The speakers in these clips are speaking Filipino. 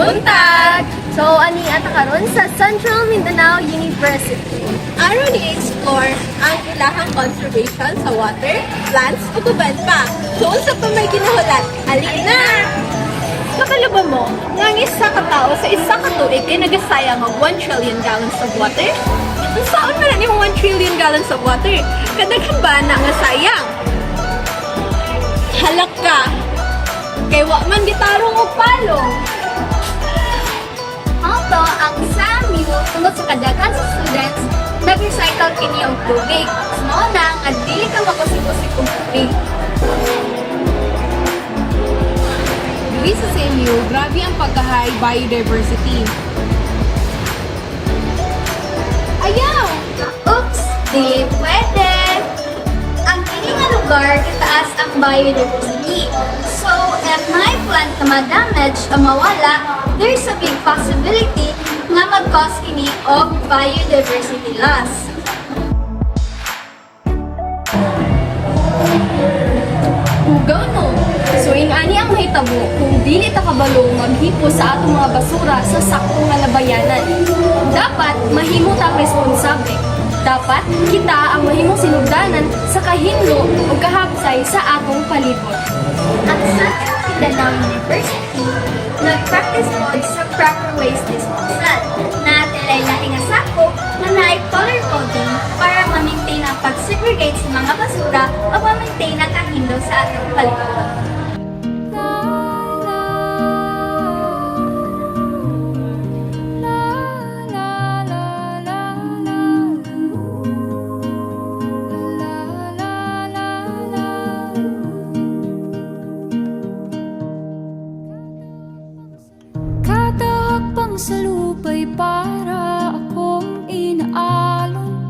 Buntag! So, ani ata karon sa Central Mindanao University. Aron i-explore ang ilahang conservation sa water, plants, ug uban pa. So, unsa pa may ginahulat? Ali na! Nakalaba mo, nga ang isa ka tao sa isa ka tuig ay nagasayang mag 1 trillion gallons of water? Saan man ni 1 trillion gallons of water? Kadaghan ba na nga sayang? Halak ka! Kay wa man gitarong og palong. Although, ang SAMU, tungod sa kadaghan sa students, nag-recycle kini og tubig. Mao na nga dili ka makusik-kusik og tubig. Dili sa CMU, grabe ang pagka-high biodiversity. Ayaw! Oops! Di pwede! Ang kini nga lugar, kataas ang biodiversity. So, if may plant na ma-damage o mawala, there's a big possibility nga mag-cause kini og biodiversity loss. Hugaw no! So, ani ang mahitabo kung dili ta kabalo maghipo sa atong mga basura sa sakto nga labayanan. Dapat mahimo ta responsable. Dapat kita ang mahimong sinugdanan sa kahinlo o kahapsay sa atong palibot. At sa Mindanao University, nag-practice pod sa proper waste disposal na tilay-lahi nga sako na naay color coding para ma-maintain ang pag-segregate sa mga basura o ma-maintain ang kahinlo sa atong palibot. Sa lupa'y para akong inaalon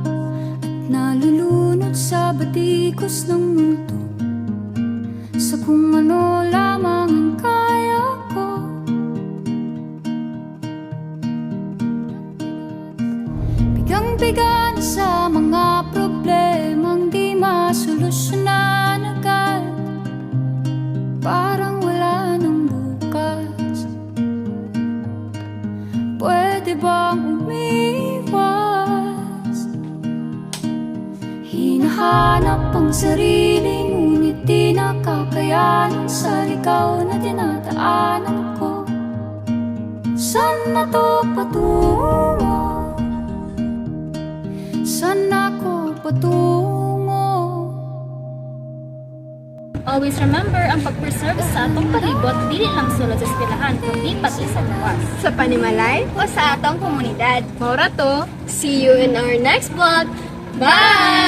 at nalulunod sa batikos ng mundo sa kung ano lamang ang kaya ko. Bigang-biga na sa mga problemang di masolusyonan agad, parang wala nang bukas. Pwede bang umiwas? Hinahanap ang sarili, ngunit di nakakayanan sa ligaw na dinadaanan ko. Saan na to patungo? Saan ako patungo? Always remember, ang pag-preserve sa atong palibot dili lang sulod sa eskwelahan, kundi pati sa luwas. Sa panimalay o sa atong komunidad. Maura to. See you in our next vlog. Bye!